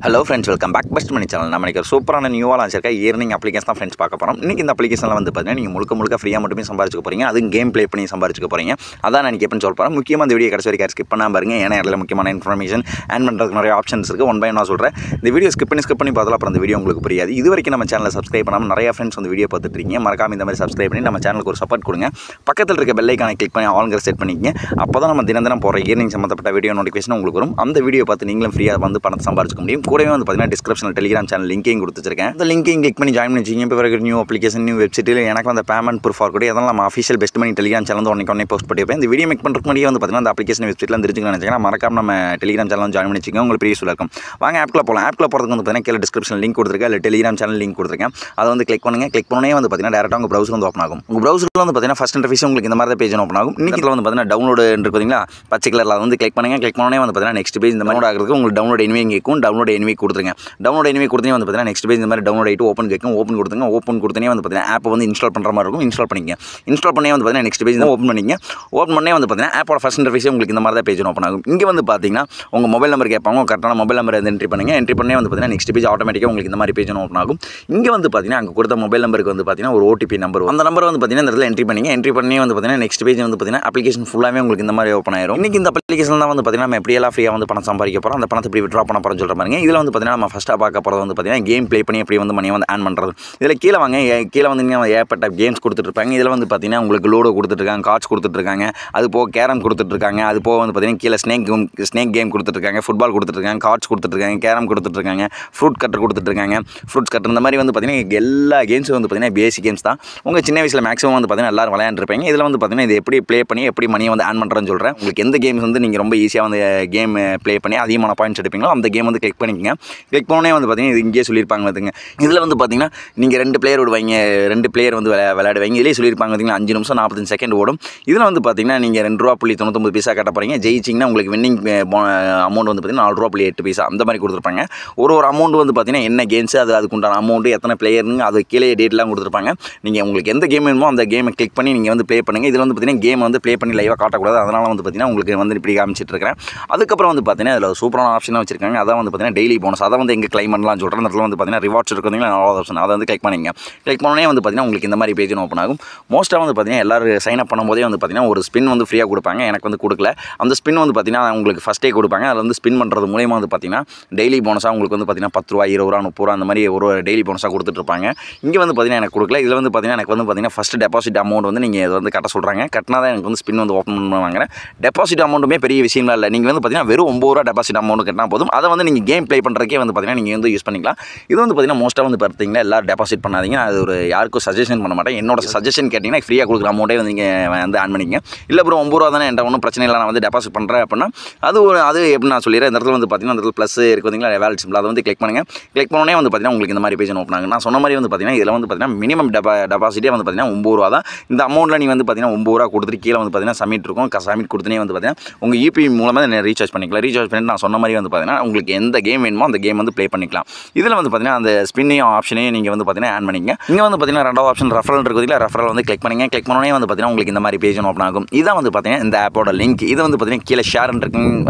Hello friends, welcome back best money channel. நம்ம இன்னைக்கு சூப்பரான நியூவா லான்ச் இருக்க earning application தான் फ्रेंड्स பார்க்க போறோம். இன்னைக்கு இந்த அப்ளிகேஷன்ல வந்து பாத்தீங்கன்னா நீங்க முழுக்க ஃப்ரீயா மட்டுமே சம்பாதிச்சுக்க போறீங்க. அது கேம் ப்ளே பண்ணி சம்பாதிச்சுக்க போறீங்க. அதான் நான் எப்பன்னு சொல்ல போறேன். முக்கியமா இந்த வீடியோ கடைசி வரைக்கும் ஸ்கிப் பண்ணாம பாருங்க. ஏன்னா இதுல முக்கியமான இன்ஃபர்மேஷன் ஆட் பண்றதுக்கு நிறைய ஆப்ஷன்ஸ் இருக்கு. ஒன் பை ஒன் நான் சொல்றேன். இந்த வீடியோ ஸ்கிப் பண்ணி பார்த்தா அப்புறம் இந்த வீடியோ உங்களுக்கு புரியாது. இதுவரைக்கும் நம்ம சேனலை சப்ஸ்கிரைப் பண்ணாம நிறைய ஃப்ரெண்ட்ஸ் வந்து வீடியோ பார்த்துட்டு இருக்கீங்க. மறக்காம இந்த மாதிரி சப்ஸ்கிரைப் பண்ணி நம்ம சேனலுக்கு ஒரு சப்போர்ட் கொடுங்க. பக்கத்துல இருக்க பெல் ஐகானை கிளிக் பண்ணி ஆல்ங்கர் செட் பண்ணிக்கங்க. அப்பதான் நம்ம தினம் போற earning சம்பந்தப்பட்ட வீடியோ நோட்டிஃபிகேஷன் உங்களுக்கு வரும். அந்த வீடியோ பார்த்து நீங்களும் ஃப்ரீயா வந்து பணத்தை சம்பாதிச்சுக்க முடியும். கூடவே வந்து பாத்தீங்கன்னா டிஸ்கிரிப்ஷன்ல டெலிகிராம் சேனல் லிங்கையும் கொடுத்துருக்கேன். அந்த லிங்கையும் கிளிக் பண்ணி ஜாயின் பண்ணி வச்சிங்க. இப்போ வரைக்கும் நியூ அப்ளிகேஷன் நியூ வெப்சைட்டில் எனக்கு வந்து பேமெண்ட் ப்ரூஃப் கூட அதெல்லாம் நம்ம அஃபிஷியல் பெஸ்ட் மணி டெலிகிராம் சேனல் வந்து ஒன்றை போஸ்ட் பண்ணியிருப்பேன். இந்த வீடியோ மேக் பண்ணுறதுக்கு முன்னாடியே வந்து பார்த்தீங்கன்னா அந்த அப்ளிகேஷன் வெப்சைட்லாம் தெரிஞ்சுக்கணும்னு நினைச்சீங்கன்னா மறக்காம நம்ம டெலிகிராம் சேனல் ஜாயின் பண்ணி வச்சுக்கோங்க. உங்களுக்கு பெரிய இருக்கும். வாங்க ஆப்ல போகலாம். ஆப்ல போகிறதுக்கு வந்து பார்த்தீங்கன்னா கீழே டிஸ்கிரிப்ஷன் லிங்க் கொடுத்துருக்கேன். இல்லை டெலிகிராம் சேனல் லிங்க் கொடுத்துருக்கேன். அதை வந்து கிளிக் பண்ணுங்க. கிளிக் பண்ணே வந்து பார்த்தீங்கன்னா டேரக்டாக உங்கள் ப்ரௌசர் வந்து ஓப்பன் ஆகும். உங்கள் ப்ரௌசரில் வந்து பார்த்தீங்கன்னா ஃபர்ஸ்ட் இன்டர்ஃபேஸ் உங்களுக்கு இந்த மாதிரி பேஜ் ஓப்பன் ஆகும். இன்னைக்கு வந்து பார்த்தீங்கன்னா டவுன்லோடு இருக்கு பார்த்தீங்களா பச்சை கலரில் வந்து கிளிக் பண்ணுங்க. கிளிக் பண்ணே வந்து பார்த்தீங்கன்னா நெக்ஸ்ட் பேஜ் இந்த மாதிரி ஆகிறதுக்கு உங்களுக்கு டவுன்லோட் எனிவே கேட்கும். டவுன்லோட் எனிவே கொடுத்துருங்க. டவுன்லோட் எனிவே கொடுத்தீங்க வந்து பார்த்தீங்கன்னா நெக்ஸ்ட் பேஜ் இந்த மாதிரி டவுன்லோட் ஆகிட்டு ஓப்பன் கேட்கும். ஓப்பன் கொடுத்துங்க. ஓப்பன் கொடுத்தனே வந்து பார்த்தீங்கன்னா ஆப் வந்து இன்ஸ்டால் பண்ணுற மாதிரி இருக்கும். இன்ஸ்டால் பண்ணிங்க. இன்ஸ்டால் பண்ணே வந்து பார்த்தீங்கன்னா நெக்ஸ்ட் பேஜ் தான் ஓப்பன் பண்ணிங்க. ஓப்பன் பண்ணே வந்து பார்த்தீங்கன்னா ஆப்போட ஃபர்ஸ்ட் இன்டர்ஃபேஸ் உங்களுக்கு இந்த மாதிரி தான் பேஜ் ஓப்பன் ஆகும். இங்கே வந்து பார்த்தீங்கன்னா உங்கள் மொபைல் நம்பர் கேட்பாங்க. கரெக்டான மொபைல் நம்பர் என்ட்ரி பண்ணுங்க. என்ட்ரி பண்ணே வந்து பார்த்தீங்கன்னா நெக்ஸ்ட் பேஜ் ஆட்டோமேட்டிக்காக உங்களுக்கு இந்த மாதிரி பேஜ் ஓப்பன் ஆகும். இங்கே வந்து பார்த்தீங்கன்னா அங்கே கொடுத்த மொபைல் நம்பருக்கு வந்து பார்த்தீங்கன்னா ஒரு ஓடிபி நம்பர் அந்த நம்பர் வந்து பார்த்தீங்கன்னா இந்த இடத்துல என்ட்ரி பண்ணிங்க. என்ட்ரி பண்ணி வந்து பார்த்தீங்கன்னா நெக்ஸ்ட் பேஜ் வந்து பார்த்தீங்கன்னா அப்ளிகேஷன் ஃபுல்லாகவே உங்களுக்கு இந்த மாதிரி ஓப்பன் ஆயிரும். இன்னைக்கு இந்த அப்ளிகேஷன் தான் வந்து பார்த்தீங்கன்னா நம்ம எப்படியெல்லாம் ஃப்ரீயாக வந்து பணம் சம்பாதிக்க போகிறோம். அந்த பணத்தை எப்படி விட்ரா பண்ண போகிறோம்னு சொல்கிற மாதிரி இதில் வந்து பார்த்தீங்கன்னா நம்ம ஃபஸ்ட்டாக பார்க்க போகிறது வந்து பார்த்தீங்கன்னா கேம் ப்ளே பண்ணி எப்படி வந்து மணியை வந்து ஆன் பண்ணுறது. இதில் கீழே வாங்க. கீழே வந்து ஏற்பட்ட கேம்ஸ் கொடுத்துட்ருப்பாங்க. இதில் வந்து பார்த்தீங்கன்னா உங்களுக்கு லூடோ கொடுத்துட்ருக்காங்க, கார்ட்ஸ் கொடுத்துட்ருக்காங்க, அது போக கேரம் கொடுத்துட்ருக்காங்க, அது போக வந்து பார்த்தீங்கன்னா கீழே ஸ்னேக் கேம் கொடுத்துட்ருக்காங்க, ஃபுட்பால் கொடுத்துட்ருக்காங்க, கார்ட்ஸ் கொடுத்துட்ருக்காங்க, கேரம் கொடுத்துட்ருக்காங்க, ஃப்ரூட் கட்டர் கொடுத்துட்ருக்காங்க, ஃப்ரூட்ஸ் கட்டர் இந்த மாதிரி வந்து பார்த்தீங்கன்னா எல்லா கேம்ஸும் வந்து பார்த்தீங்கன்னா பேசிக் கேம்ஸ் தான். உங்கள் சின்ன வயசில் மேக்ஸிமம் வந்து பார்த்தீங்கன்னா எல்லாரும் விளையாண்டுருப்பீங்க. இதில் வந்து பார்த்தீங்கன்னா இது எப்படி ப்ளே பண்ணி எப்படி மணியை வந்து ஆன் பண்ணுறேன்னு சொல்கிறேன். உங்களுக்கு எந்த கேம்ஸ் வந்து நீங்கள் ரொம்ப ஈஸியாக வந்து கேம் ப்ளே பண்ணி அதிகமான பாயிண்ட்ஸ் எடுப்பீங்களோ அந்த கேம் வந்து கிளிக் பண்ணிக்கங்க. கிளிக் பண்ணே வந்து பார்த்தீங்கன்னா இது இங்கேயே சொல்லியிருப்பாங்க பார்த்துங்க. இதில் வந்து பார்த்தீங்கன்னா நீங்கள் 2 பிளேயர் விடுவாங்க, 2 பிளேயர் வந்து விளையாடுவாங்க. இதிலே சொல்லியிருப்பாங்க பார்த்தீங்கன்னா 5 நிமிஷம் 45 செகண்ட் ஓடும். இதில் வந்து பார்த்தீங்கன்னா நீங்கள் ₹2.99 கட்ட போகிறீங்க. ஜெயிச்சிங்கன்னா உங்களுக்கு வின்னிங் அமௌண்ட் வந்து பார்த்தீங்கன்னா ₹4.8 அந்த மாதிரி கொடுத்துருப்பாங்க. ஒரு அமௌண்ட் வந்து பார்த்தீங்கன்னா என்ன கேம்ஸ் அதுக்குண்டான அமௌண்ட்டு எத்தனை பிளேயர்னு அது கீழே டேட்லாம் கொடுத்துருப்பாங்க. நீங்கள் உங்களுக்கு எந்த கேம் வேணுமோ அந்த கேமை கிளிக் பண்ணி நீங்கள் வந்து ப்ளே பண்ணுங்கள். இதில் வந்து பார்த்தீங்கன்னா கேம் வந்து ப்ளே பண்ணி லைவாக காட்டக்கூடாது. அதனால் வந்து பார்த்தீங்கன்னா உங்களுக்கு வந்து இப்படி காமிச்சிட்டு இருக்கிறேன். அதுக்கப்புறம் வந்து பார்த்தீங்கன்னா இதில் சூப்பரான ஆப்ஷனாக வச்சிருக்காங்க. அதான் வந்து பார்த்தீங்கன்னா டெய்லி போனஸ். அதை வந்து எங்கே கிளைம் பண்ணலாம்னு சொல்கிறேன். அந்த இடத்துல வந்து பார்த்தீங்கன்னா ரிவார்ட்ஸ் இருக்குதுங்களா ஆப்ஷன் அதை வந்து கிளிக் பண்ணிங்க. கிளிக் பண்ணோடனே வந்து பார்த்தீங்கன்னா உங்களுக்கு இந்த மாதிரி பேஜ் ஓப்பன் ஆகும். மோஸ்ட்டாக வந்து பார்த்தீங்கன்னா எல்லாரும் சைன் அப் பண்ணும்போதே வந்து பார்த்தீங்கன்னா ஒரு ஸ்பின் வந்து ஃப்ரீயாக கொடுப்பாங்க. எனக்கு வந்து கொடுக்கல. அந்த ஸ்பின் வந்து பார்த்தீங்கன்னா உங்களுக்கு ஃபஸ்ட்டே கொடுப்பாங்க. அதில் வந்து ஸ்பின் பண்ணுறது மூலியமாக வந்து பார்த்தீங்கன்னா டெய்லி போனஸாக உங்களுக்கு வந்து பார்த்தீங்கன்னா ₹10 ₹20 ₹30 அந்த மாதிரி ஒரு டெய்லி போனஸாக கொடுத்துட்ருப்பாங்க. இங்கே வந்து பார்த்தீங்கன்னா எனக்கு கொடுக்கல. இதில் வந்து பார்த்தீங்கன்னா எனக்கு வந்து பார்த்தீங்கன்னா ஃபஸ்ட் டெபாசிட் அமௌண்ட் வந்து நீங்கள் இதை வந்து கட்ட சொல்கிறாங்க. கட்டினா தான் எனக்கு வந்து ஸ்பின் வந்து ஓப்பன் பண்ணுவாங்க. டெபாசிட் அமௌண்ட்டுமே பெரிய விஷயம்லாம் இல்லை. நீங்கள் வந்து பார்த்தீங்கன்னா வெறும் ₹9 டெபாசிட் அமௌண்ட் கட்டினா போதும். அதை வந்து நீங்கள் கேம் ப்ளே பண்ணுறதுக்கே வந்து பார்த்தீங்கன்னா நீங்கள் வந்து யூஸ் பண்ணிக்கலாம். இது வந்து பார்த்தீங்கன்னா மோஸ்ட்டாக வந்து பார்த்தீங்கன்னா எல்லாரும் டெபாசிட் பண்ணாதீங்க. அது ஒரு யாருக்கும் சஜஷன் பண்ண மாட்டேன். என்னோட சஜஷன் கேட்டிங்கன்னா ஃப்ரீயாக கொடுக்குற அமௌண்ட்டே வந்து நீங்கள் வந்து ஆன் பண்ணிங்க. இல்லை ப்ரோ ₹9 தானே என்கிட்ட ஒன்றும் பிரச்சனை இல்லை, நான் வந்து டெபாசிட் பண்ணுறேன் அப்படின்னா அது எப்படி நான் சொல்லிடுறேன். இந்த இடத்துல வந்து பார்த்தீங்கன்னா அந்த இடத்துல ப்ளஸ் இருக்குது பார்த்தீங்களா வேலட் சிம்பிள் அதை வந்து கிளிக் பண்ணுங்கள். கிளிக் பண்ணோடனே வந்து பார்த்தீங்கன்னா உங்களுக்கு இந்த மாதிரி பேஜ் ஓப்பன் ஆகும். நான் சொன்ன மாதிரி வந்து பார்த்தீங்கன்னா இதில் வந்து பார்த்தீங்கன்னா மினிமம் டெபாசிட்டே வந்து பார்த்தீங்கன்னா ₹9 தான். இந்த அமௌண்ட்டில் நீங்கள் வந்து பார்த்தீங்கன்னா ₹9 கொடுத்துட்டு கீழே வந்து பார்த்தீங்கன்னா சப்மிட் இருக்கும். சப்மிட் கொடுத்தனே வந்து பார்த்தீங்கன்னா உங்கள் யூபி மூலமாக ரீசார்ஜ் பண்ணிக்கலாம். ரீசார்ஜ் பண்ணிட்டு நான் சொன்ன மாதிரி வந்து பார்த்தீங்கன்னா உங்களுக்கு எந்த கேம் வேணுமோ அந்த கேம் வந்து ப்ளே பண்ணிக்கலாம். இதில் வந்து பார்த்தீங்கன்னா அந்த ஸ்பின்னிங் ஆப்ஷனையும் நீங்கள் வந்து பார்த்தீங்கன்னா ஆன் பண்ணிங்க. இங்கே வந்து பார்த்தீங்கன்னா ரெண்டாவது ஆப்ஷன் ரெஃபரல் இருக்குது. ரெஃபரல் வந்து கிளிக் பண்ணுங்க. கிளிக் பண்ணோடனே வந்து பார்த்தீங்கன்னா உங்களுக்கு இந்த மாதிரி பேஜ் ஓப்பன் ஆகும். இதான் வந்து பார்த்தீங்கன்னா இந்த ஆப்போட லிங்க். இது வந்து பார்த்தீங்கன்னா கீழே ஷேர்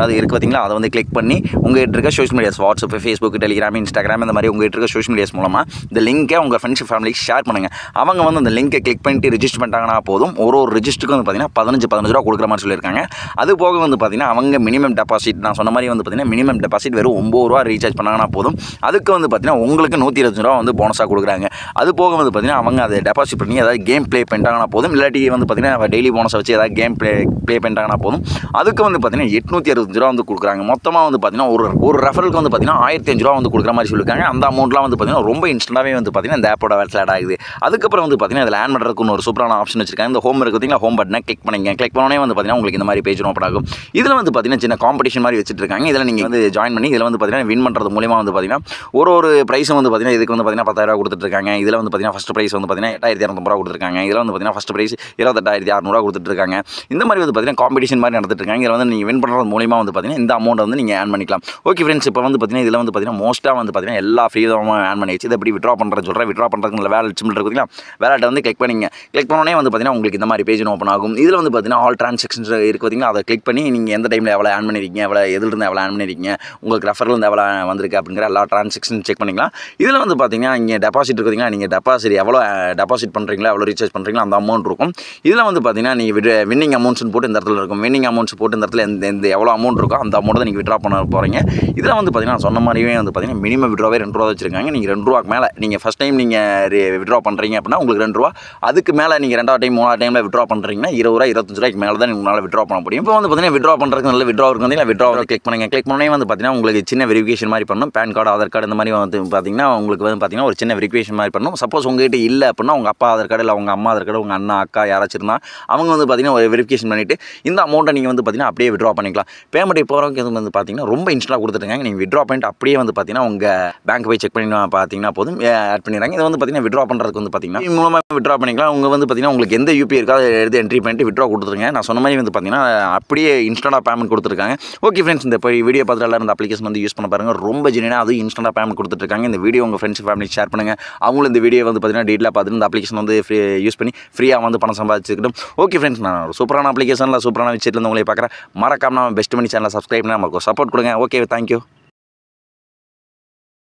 அது இருக்குது பார்த்தீங்களா, அதை வந்து கிளிக் பண்ணி உங்கள்கிட்ட இருக்க social medias WhatsApp, Facebook, Telegram, Instagram இந்த மாதிரி உங்கள்கிட்ட இருக்க சோஷியல் மீடியாஸ் மூலமாக இந்த லிங்கை உங்கள் ஃப்ரெண்ட்ஸ் ஃபேமிலிக்கு ஷேர் பண்ணுங்கள். அவங்க வந்து அந்த லிங்கை கிளிக் பண்ணிட்டு ரிஜிஸ்டர் பண்ணிட்டாங்கன்னா போதும். ஒரு ரிஜிஸ்டருக்கு வந்து பார்த்தீங்கன்னா ₹15 கொடுக்குற மாதிரி சொல்லியிருக்காங்க. அது போக வந்து பார்த்தீங்கன்னா அவங்க மினிமம் டெபாசிட் நான் சொன்ன மாதிரி வந்து பார்த்தீங்கன்னா மினிமம் டெபாசிட் வெறும் ₹9 ரீசார்ஜ் பண்ணாங்கன்னா போதும். அதுக்கு வந்து பார்த்தீங்கன்னா உங்களுக்கு ₹120 வந்து போனஸாக கொடுக்குறாங்க. அது போக வந்து பார்த்தீங்கன்னா அவங்க அதை டெபாசிட் பண்ணி ஏதாவது கேம் ப்ளே பண்ணிட்டாங்கன்னா போதும். இல்லாட்டி வந்து பார்த்தீங்கன்னா டெய்லி போனஸை வச்சு ஏதாவது கேம் ப்ளே பண்ணிட்டாங்கன்னா போதும். அதுக்கு வந்து பார்த்தீங்கன்னா ₹865 வந்து கொடுக்குறாங்க. மொத்தமாக வந்து பார்த்தீங்கன்னா ஒரு ரெஃபரலுக்கு வந்து பார்த்தீங்கன்னா ₹1500 வந்து கொடுக்குற மாதிரி சொல்லியிருக்காங்க. அந்த அமௌண்ட்லாம் வந்து பார்த்தீங்கன்னா ரொம்ப இன்ஸ்டன்ட்டாகவே வந்து பார்த்தீங்கன்னா இந்த ஆப்போட வேலை ஆட் ஆகுது. அதுக்கப்புறம் வந்து பார்த்தீங்கன்னா இதில் ஆன் பண்ணுறதுக்கு ஒரு சூப்பரான ஆப்ஷன் வச்சிருக்காங்க. இந்த ஹோம் இருக்குது பார்த்தீங்களா, ஹோம் பட்டனை கிளிக் பண்ணிங்க. கிளிக் பண்ணோடனே வந்து பார்த்தீங்கன்னா உங்களுக்கு இந்த மாதிரி பேஜ் ஓப்பன் ஆகும். இதில் வந்து பார்த்தீங்கன்னா சின்ன காம்படிஷன் மாதிரி வச்சுட்டு இருக்காங்க. இதில் நீங்கள் வந்து ஜாயின் பண்ணி இதில் வந்து பார்த்தீங்கன்னா வின் பண்ணுறது மூலியமாக வந்து பார்த்தீங்கன்னா ஒரு ப்ரைஸும் வந்து பார்த்தீங்கன்னா இதுக்கு வந்து பார்த்தீங்கன்னா ₹10,000 கொடுத்துட்ருக்காங்க. இதில் வந்து பார்த்தீங்கன்னா ஃபஸ்ட் ப்ரைஸ் வந்து பார்த்தீங்கன்னா ₹8,250 கொடுத்துருக்காங்க. இதில் வந்து பார்த்தீங்கன்னா ஃபஸ்ட் ப்ரைஸ் ₹28,600 கொடுத்துட்ருக்காங்க. இந்த மாதிரி வந்து பார்த்தீங்கன்னா காம்படிஷன் மாதிரி நடந்துட்டு இருக்காங்க. இதில் வந்து நீங்கள் வின் பண்ணுறது மூலியமாக வந்து பார்த்தீங்கன்னா இந்த அமௌண்ட் வந்து நீங்கள் ஆன் பண்ணிக்கலாம். ஓகே ஃப்ரெண்ட்ஸ், இப்போ வந்து பார்த்தீங்கன்னா இதில் வந்து பார்த்தீங்கன்னா மோஸ்ட்டாக வந்து பார்த்தீங்கன்னா எல்லா ஃப்ரீயாக ஆன் பண்ணி வச்சு இதை எப்படி விட்ரா பண்ணுறது சொல்கிறேன். விட்ரா பண்ணுறதுக்கு வேலட் சிம்பிள் இருக்குதுங்களா, வேலட்டை வந்து கிளிக் பண்ணிங்க. கிளிக் பண்ணோடனே வந்து பார்த்தீங்கன்னா உங்களுக்கு இந்த மாதிரி பேஜ் ஓப்பன் ஆகும். இதில் வந்து பார்த்தீங்கன்னா ஆல் ட்ரான்சாக்ஷன்ஸ் இருக்குது பார்த்தீங்கன்னா அதை கிளிக் பண்ணி நீங்கள் எந்த டைமில் எவ்வளோ ஆன் பண்ணிருக்கீங்க, எவ்வளோ எதுலேருந்து எவ்வளோ ஆன் பண்ணிருக்கீங்க, உங்களுக்கு ரெஃபரில் எவ்வளோ எவ்வளோ வந்திருக்கு அப்படிங்கிற எல்லா ட்ரான்சாக்ஷன் செக் பண்ணிக்கலாம். இதில் வந்து பார்த்தீங்கன்னா இங்கே டெபாசிட் இருக்குதுங்களா, நீங்கள் டெபாசிட் எவ்வளோ டெபாசிட் பண்ணுறீங்களோ எவ்வளோ ரீசார்ஜ் பண்ணுறீங்களோ அந்த அமௌண்ட் இருக்கும். இதில் வந்து பார்த்தீங்கன்னா நீங்கள் வின்னிங் அமௌண்ட்ஸ்னு போட்டு இந்த இடத்துல இருக்கும். வின்னிங் அமௌண்ட்ஸ் போட்டு இந்த இடத்துல எந்த எவ்வளோ அமௌண்ட் இருக்கோ அந்த அமௌண்ட் தான் நீங்கள் விட்ரா பண்ண போகிறீங்க. இதில் வந்து பார்த்தீங்கன்னா சொன்ன மாதிரியே வந்து பார்த்தீங்கன்னா மினிமம் விட்ராவே ₹2 வச்சுருக்காங்க. நீங்கள் ₹2 மேலே நீங்கள் ஃபஸ்ட் டைம் நீங்கள் விட்ரா பண்ணுறீங்க அப்படின்னா உங்களுக்கு ₹2. அதுக்கு மேலே நீங்கள் 2வது டைம் 3வது டைமில் விட்ரா பண்ணுறீங்கன்னா ₹20 ₹25 மேலே தான் உங்களால் விட்ரா பண்ண முடியும். இப்போ வந்து பார்த்தீங்கன்னா விட்ரா பண்ணுறதுக்கு நல்ல விட்ரா இருக்குது. விட்ரா கிளிக் பண்ணுங்க. கிளிக் பண்ணே வந்து பார்த்தீங்கன்னா உங்களுக்கு சின்ன வெரிஃபிகேஷன் மாதிரி பண்ணணும். பேன் கார்டு, ஆதார் கார்டு இந்த மாதிரி வந்து பார்த்தீங்கன்னா உங்களுக்கு வந்து பார்த்தீங்கன்னா ஒரு சின்ன வெரிஃபிகேஷன் மாதிரி பண்ணணும். சப்போஸ் உங்ககிட்ட இல்லை அப்படின்னா உங்கள் அப்பா ஆதார் கார்டு இல்லை உங்கள் அம்மா ஆதார் கார்டு, உங்கள் அண்ணா அக்கா யாராச்சும் இருந்தால் அவங்க வந்து பார்த்தீங்கன்னா ஒரு வெரிஃபிகேஷன் பண்ணிவிட்டு இந்த அமௌண்ட்டை நீங்கள் வந்து பார்த்தீங்கன்னா அப்படியே விட்ரா பண்ணிக்கலாம். பேமெண்ட் போகிறவங்க வந்து பார்த்தீங்கன்னா ரொம்ப இன்ஸ்டன்ட்டாக கொடுத்துருக்காங்க. நீங்கள் விட்ரா பண்ணிட்டு அப்படியே வந்து பார்த்தீங்கன்னா உங்கள் பேங்க் போய் செக் பண்ணி பார்த்தீங்கன்னா போதும் ஆட் பண்ணிடுறாங்க. இது வந்து பார்த்தீங்கன்னா விட்ரா பண்ணுறதுக்கு வந்து பார்த்தீங்கன்னா மூலமாக விட்ரா பண்ணிக்கலாம். உங்கள் வந்து பார்த்தீங்கன்னா உங்களுக்கு எந்த யூபிஐ இருக்கோ அதை எடுத்து என்ட்ரி பண்ணிட்டு விட்ரா கொடுத்துருங்க. நான் சொன்ன மாதிரி வந்து பார்த்தீங்கன்னா அப்படியே இன்ஸ்டன்ட்டாக பேமெண்ட் கொடுத்துருக்காங்க. ஓகே ஃப்ரெண்ட்ஸ், இந்த வீடியோ பார்த்துட்டு எல்லாரும் இந்த அப்ளிகேஷன் வந்து யூஸ் பண்ண பாருங்கள். ரொம்ப ஜெனியூனாக அதுவும் இன்ஸ்டன்ட்டாக பேமெண்ட் கொடுத்துருக்காங்க. இந்த வீடியோ உங்கள் ஃப்ரெண்ட்ஸ் ஃபேமிலி ஷேர் பண்ணுங்கள். அவங்களும் இந்த வீடியோ வந்து பார்த்தீங்கன்னா டீட்டெயிலாக பார்த்துட்டு இந்த அப்ளிகேஷன் வந்து யூஸ் பண்ணி ஃப்ரீயாக வந்து பணம் சம்பாதிச்சுக்கிட்டும். ஓகே ஃப்ரெண்ட்ஸ், நான் ஒரு சூப்பரான அப்ளிகேஷனில் சூப்பரான விஷயத்தில் உங்களை பார்க்குறேன். மறக்காம நம்ம பெஸ்ட் மணி சேனலை சப்ஸ்கிரைப் பண்ணி நமக்கு சப்போர்ட் கொடுங்க. Okay, thank you.